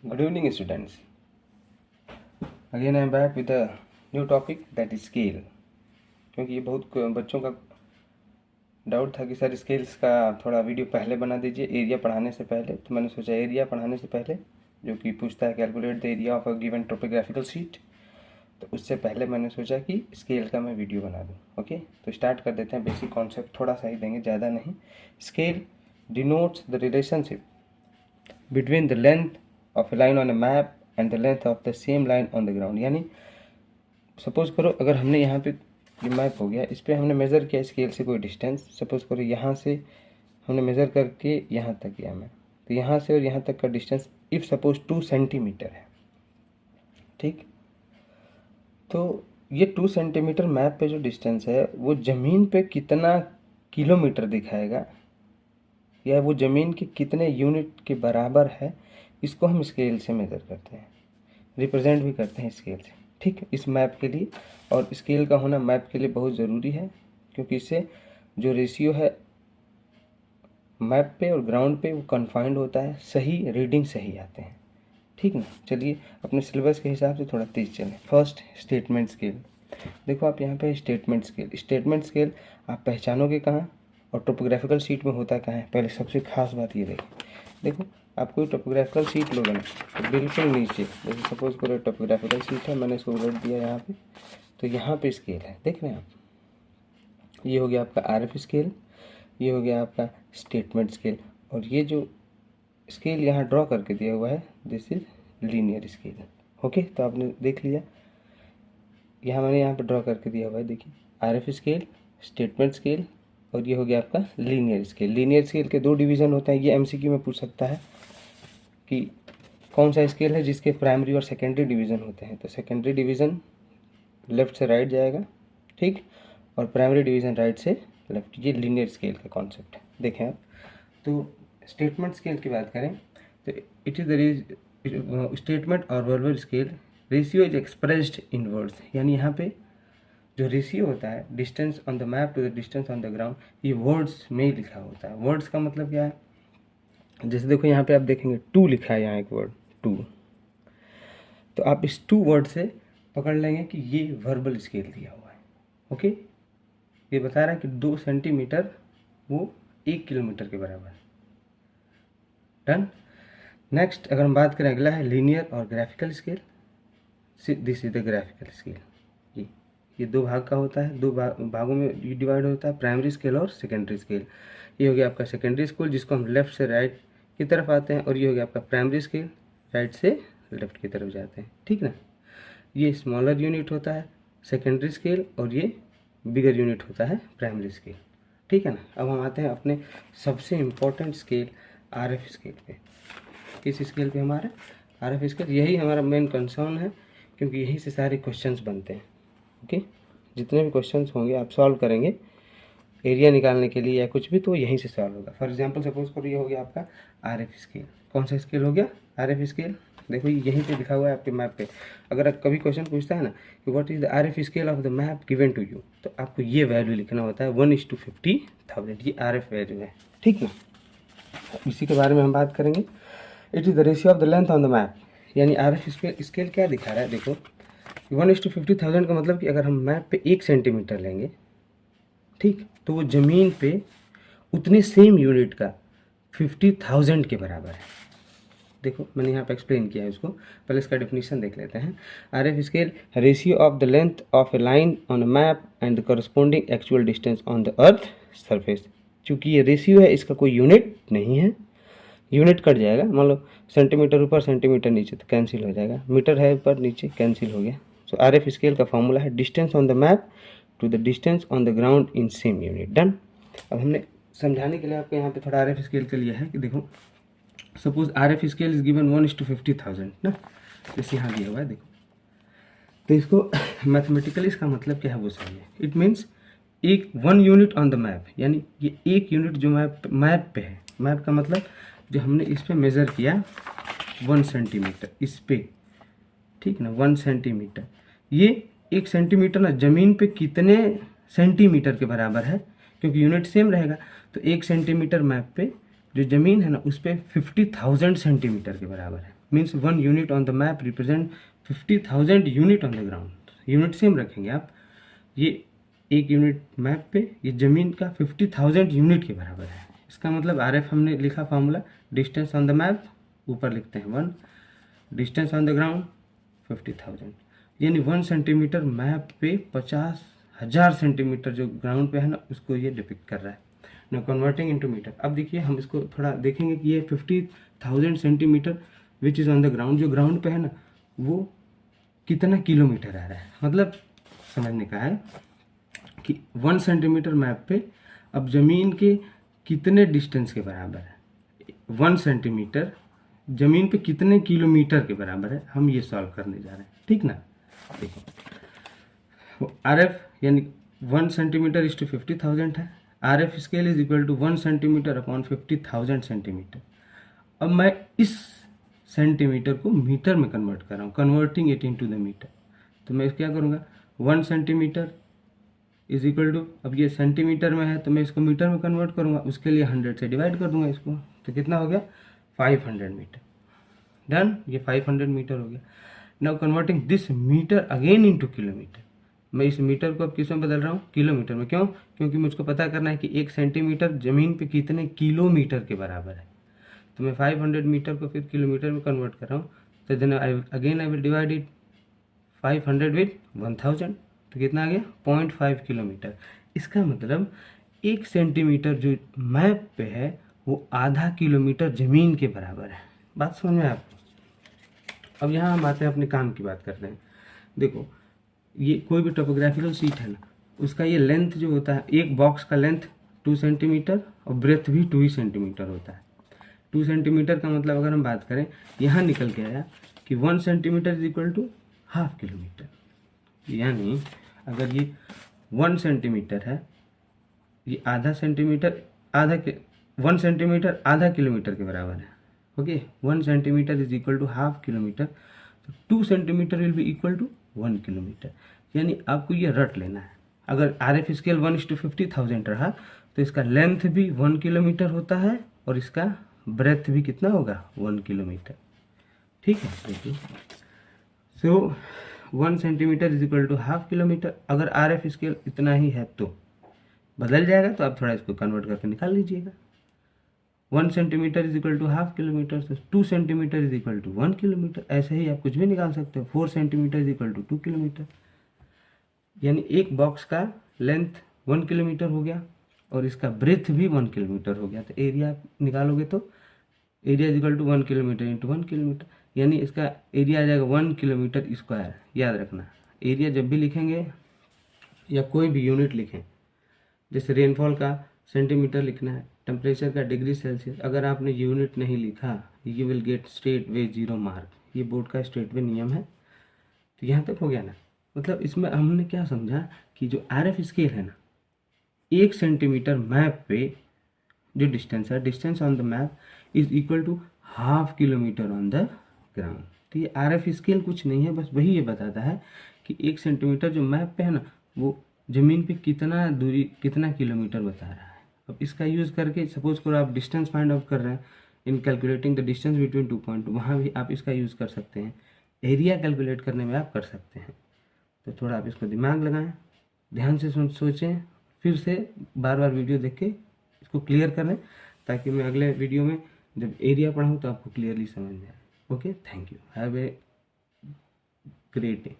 Good evening, students. Again, I am back with a new topic, that is scale. क्योंकि ये बहुत बच्चों का डाउट था कि सर स्केल्स का थोड़ा वीडियो पहले बना दीजिए एरिया पढ़ाने से पहले। तो मैंने सोचा एरिया पढ़ाने से पहले, जो कि पूछता है calculate the area of a given topographical sheet, तो उससे पहले मैंने सोचा कि स्केल का मैं वीडियो बना दूँ। ओके, तो स्टार्ट कर देते हैं। बेसिक कॉन्सेप्ट थोड़ा सा ही देंगे, ज़्यादा नहीं। Scale denotes the relationship between the length of A line on A map and the length of the same line on the ground. यानी सपोज करो अगर हमने यहाँ पे ये मैप हो गया, इस पर हमने मेज़र किया स्केल से कोई डिस्टेंस। सपोज करो यहाँ से हमने मेज़र करके यहाँ तक किया मैप, तो यहाँ से और यहाँ तक का डिस्टेंस इफ़ सपोज 2 सेंटीमीटर है, ठीक। तो ये 2 सेंटीमीटर मैप पे जो डिस्टेंस है वो ज़मीन पे कितना किलोमीटर दिखाएगा, या वो ज़मीन के कितने यूनिट के बराबर है, इसको हम स्केल से मेज़र करते हैं, रिप्रेजेंट भी करते हैं स्केल से, ठीक। इस मैप के लिए, और स्केल का होना मैप के लिए बहुत ज़रूरी है, क्योंकि इससे जो रेशियो है मैप पे और ग्राउंड पे वो कन्फाइंड होता है, सही रीडिंग सही आते हैं, ठीक ना। चलिए अपने सिलेबस के हिसाब से थोड़ा तेज़ चलें। First statement scale. देखो आप यहाँ पे स्टेटमेंट स्केल, स्टेटमेंट स्केल आप पहचानोगे कहाँ और टोपोग्राफिकल शीट में होता कहाँ है। पहले सबसे खास बात ये देखो आप कोई टोपोग्राफिकल शीट लोगे ना, तो बिल्कुल नीचे, जैसे सपोज करो टोपोग्राफिकल शीट है, मैंने इसको उलट दिया यहाँ पे, तो यहाँ पे स्केल है, देख रहे हैं आप। ये हो गया आपका आरएफ स्केल, ये हो गया आपका स्टेटमेंट स्केल, और ये जो स्केल यहाँ ड्रॉ करके दिया हुआ है this is linear scale. Okay, तो आपने देख लिया, यहाँ मैंने यहाँ पे ड्रॉ करके दिया हुआ है, देखिए आरएफ स्केल, स्टेटमेंट स्केल, और ये हो गया आपका लीनियर स्केल। लीनियर स्केल के 2 डिवीज़न होते हैं, ये एमसीक्यू में पूछ सकता है कि कौन सा स्केल है जिसके प्राइमरी और सेकेंडरी डिवीज़न होते हैं। तो सेकेंडरी डिवीज़न लेफ़्ट से राइट जाएगा, ठीक, और प्राइमरी डिवीज़न राइट से लेफ़्ट। ये लीनियर स्केल का कॉन्सेप्ट है, देखें आप। तो स्टेटमेंट स्केल की बात करें तो इट इज़ द स्टेटमेंट और verbal scale ratio is expressed in words. यानी यहाँ पे जो रेशियो होता है distance on the map to the distance on the ground, ये वर्ड्स में ही लिखा होता है। वर्ड्स का मतलब क्या है, जैसे देखो यहाँ पे आप देखेंगे 2 लिखा है, यहाँ एक वर्ड 2, तो आप इस 2 वर्ड से पकड़ लेंगे कि ये वर्बल स्केल दिया हुआ है। ओके, ये बता रहा है कि 2 सेंटीमीटर वो 1 किलोमीटर के बराबर है। डन। नेक्स्ट अगर हम बात करें, अगला है लीनियर और graphical scale. This is the graphical scale. ये 2 भाग का होता है, 2 भागों में डिवाइड होता है, प्राइमरी स्केल और सेकेंडरी स्केल। ये हो गया आपका सेकेंडरी स्केल जिसको हम लेफ़्ट से राइट की तरफ आते हैं, और ये हो गया आपका प्राइमरी स्केल, राइट से लेफ़्ट की तरफ जाते हैं, ठीक ना। ये स्मॉलर यूनिट होता है सेकेंडरी स्केल, और ये बिगर यूनिट होता है प्राइमरी स्केल, ठीक है ना। अब हम आते हैं अपने सबसे इम्पोर्टेंट स्केल आरएफ स्केल पे। किस स्केल पे हमारा आरएफ स्केल, यही हमारा मेन कंसर्न है, क्योंकि यहीं से सारे क्वेश्चंस बनते हैं। ओके, जितने भी क्वेश्चंस होंगे आप सॉल्व करेंगे एरिया निकालने के लिए या कुछ भी, तो यहीं से सॉल्व होगा। फॉर एग्जांपल सपोज करो ये हो गया आपका आरएफ स्केल। कौन सा स्केल हो गया, आरएफ स्केल। देखो यहीं पे लिखा हुआ है आपके मैप पे। अगर कभी क्वेश्चन पूछता है ना कि what is the RF scale of the map given to you, तो आपको ये वैल्यू लिखना होता है 1:50,000। ये आरएफ वैल्यू है, ठीक है। इसी के बारे में हम बात करेंगे। It is the ratio of the length on the map. यानी आरएफ स्केल क्या दिखा रहा है, देखो 1:50,000 का मतलब कि अगर हम मैप पे 1 सेंटीमीटर लेंगे, ठीक, तो वो ज़मीन पे उतने सेम यूनिट का 50,000 के बराबर है। देखो मैंने यहाँ पे एक्सप्लेन किया है उसको, पहले इसका डेफिनेशन देख लेते हैं। RF scale ratio of the length of A line on a map and the corresponding actual distance on the earth surface. चूँकि ये रेशियो है, इसका कोई यूनिट नहीं है, यूनिट कट जाएगा, मान लो सेंटीमीटर ऊपर सेंटीमीटर नीचे तो कैंसिल हो जाएगा, मीटर है ऊपर नीचे कैंसिल हो गया। सो आरएफ स्केल का फॉर्मूला है distance on the map to the distance on the ground in same unit. Done. अब हमने समझाने के लिए आपको यहाँ पे थोड़ा आरएफ स्केल के लिए है कि देखो suppose RF scale is given 1:50,000 ना, जैसे यहाँ दिया हुआ है देखो, तो इसको मैथमेटिकली इसका मतलब क्या है वो सही है। It means 1 unit on the map, यानी ये 1 यूनिट जो मैप पे है, मैप का मतलब जो हमने इस पे मेज़र किया 1 सेंटीमीटर इस पे, ठीक ना, 1 सेंटीमीटर। ये 1 सेंटीमीटर ना ज़मीन पे कितने सेंटीमीटर के बराबर है, क्योंकि यूनिट सेम रहेगा, तो 1 सेंटीमीटर मैप पे जो ज़मीन है ना उस पर 50,000 सेंटीमीटर के बराबर है। Means 1 unit on the map represent 50,000 unit on the ground. Unit same रखेंगे आप, ये 1 यूनिट मैप पे, ये ज़मीन का 50,000 यूनिट के बराबर है। इसका मतलब RF हमने लिखा formula, distance on the map ऊपर लिखते हैं 1, डिस्टेंस ऑन द ग्राउंड 50,000, यानी 1 सेंटीमीटर मैप पे 50,000 सेंटीमीटर जो ग्राउंड पे है ना, उसको ये डिपिक्ट कर रहा है। No converting into metre. अब देखिए हम इसको थोड़ा देखेंगे कि ये 50,000 centimetre which is on the ground, जो ग्राउंड पे है ना वो कितना किलोमीटर आ रहा है। मतलब समझने का है कि 1 सेंटीमीटर मैप पे अब ज़मीन के कितने डिस्टेंस के बराबर है, 1 सेंटीमीटर ज़मीन पे कितने किलोमीटर के बराबर है, हम ये सॉल्व करने जा रहे हैं। ठीक ना, देखो RF यानी 1 सेंटीमीटर इज टू 50,000 है। RF scale is equal to 1 centimetre upon 50,000 centimetre. अब मैं इस सेंटीमीटर को मीटर में कन्वर्ट कर रहा हूँ, converting it into the metre. तो मैं क्या करूँगा, 1 सेंटीमीटर इज इक्वल टू, अब ये सेंटीमीटर में है तो मैं इसको मीटर में कन्वर्ट करूँगा, उसके लिए 100 से डिवाइड कर दूंगा इसको, तो कितना हो गया 500 मीटर। डन, ये 500 मीटर हो गया। Now converting this metre again into kilometre. मैं इस मीटर को अब किस में बदल रहा हूँ, किलोमीटर में। क्यों, क्योंकि मुझको पता करना है कि 1 सेंटीमीटर ज़मीन पे कितने किलोमीटर के बराबर है। तो मैं 500 मीटर को फिर किलोमीटर में कन्वर्ट कर रहा हूँ, तो then I will divide it 500 with 1000, तो कितना आ गया 0.5 किलोमीटर। इसका मतलब 1 सेंटीमीटर जो मैप पे है वो आधा किलोमीटर ज़मीन के बराबर है। बात समझ में आपको। अब यहाँ हम आते हैं अपने काम की बात करते हैं। देखो ये कोई भी टोपोग्राफिकल शीट है ना, उसका ये लेंथ जो होता है, एक बॉक्स का लेंथ 2 सेंटीमीटर और ब्रेथ भी 2 ही सेंटीमीटर होता है। 2 सेंटीमीटर का मतलब अगर हम बात करें, यहाँ निकल के आया कि 1 centimetre is equal to half kilometre. यानी अगर ये 1 सेंटीमीटर है, ये आधा सेंटीमीटर, 1 सेंटीमीटर आधा किलोमीटर के बराबर है। Okay, 1 centimetre is equal to half kilometre, तो 2 centimetre will be equal to 1 kilometre. यानी आपको ये रट लेना है। अगर RF स्केल 1:50,000 रहा तो इसका लेंथ भी 1 किलोमीटर होता है और इसका ब्रेथ भी कितना होगा 1 किलोमीटर। ठीक है, देखिए so 1 centimetre is equal to half kilometre. अगर RF स्केल इतना ही है तो बदल जाएगा, तो आप थोड़ा इसको कन्वर्ट करके निकाल लीजिएगा। 1 centimetre is equal to half kilometre, तो 2 centimetre is equal to 1 kilometre. ऐसे ही आप कुछ भी निकाल सकते हो। 4 centimetre is equal to 2 kilometre. यानी एक बॉक्स का लेंथ 1 किलोमीटर हो गया और इसका ब्रेथ भी 1 किलोमीटर हो गया। तो एरिया निकालोगे तो area is equal to 1 kilometre into 1 kilometre, यानी इसका एरिया आ जाएगा 1 किलोमीटर स्क्वायर। याद रखना, एरिया जब भी लिखेंगे या कोई भी यूनिट लिखें, जैसे रेनफॉल का सेंटीमीटर लिखना है, टेम्परेचर का डिग्री सेल्सियस, अगर आपने यूनिट नहीं लिखा you will get straight way 0 mark. ये बोर्ड का स्ट्रेट वे नियम है। तो यहाँ तक हो गया ना। मतलब इसमें हमने क्या समझा कि जो RF स्केल है ना, 1 सेंटीमीटर मैप पे जो डिस्टेंस है, distance on the map is equal to half kilometre on the ground. तो ये RF स्केल कुछ नहीं है, बस वही ये बताता है कि 1 सेंटीमीटर जो मैप पे है ना, वो ज़मीन पे कितना दूरी, कितना किलोमीटर बता रहा है। अब इसका यूज़ करके सपोज करो आप डिस्टेंस फाइंड आउट कर रहे हैं इन calculating the distance between 2 point, वहाँ भी आप इसका यूज़ कर सकते हैं। एरिया कैलकुलेट करने में आप कर सकते हैं। तो थोड़ा आप इसको दिमाग लगाएं, ध्यान से सोचें, फिर से बार बार वीडियो देख के इसको क्लियर करें, ताकि मैं अगले वीडियो में जब एरिया पढ़ाऊँ तो आपको क्लियरली समझ में आए। Okay, thank you, have a great day.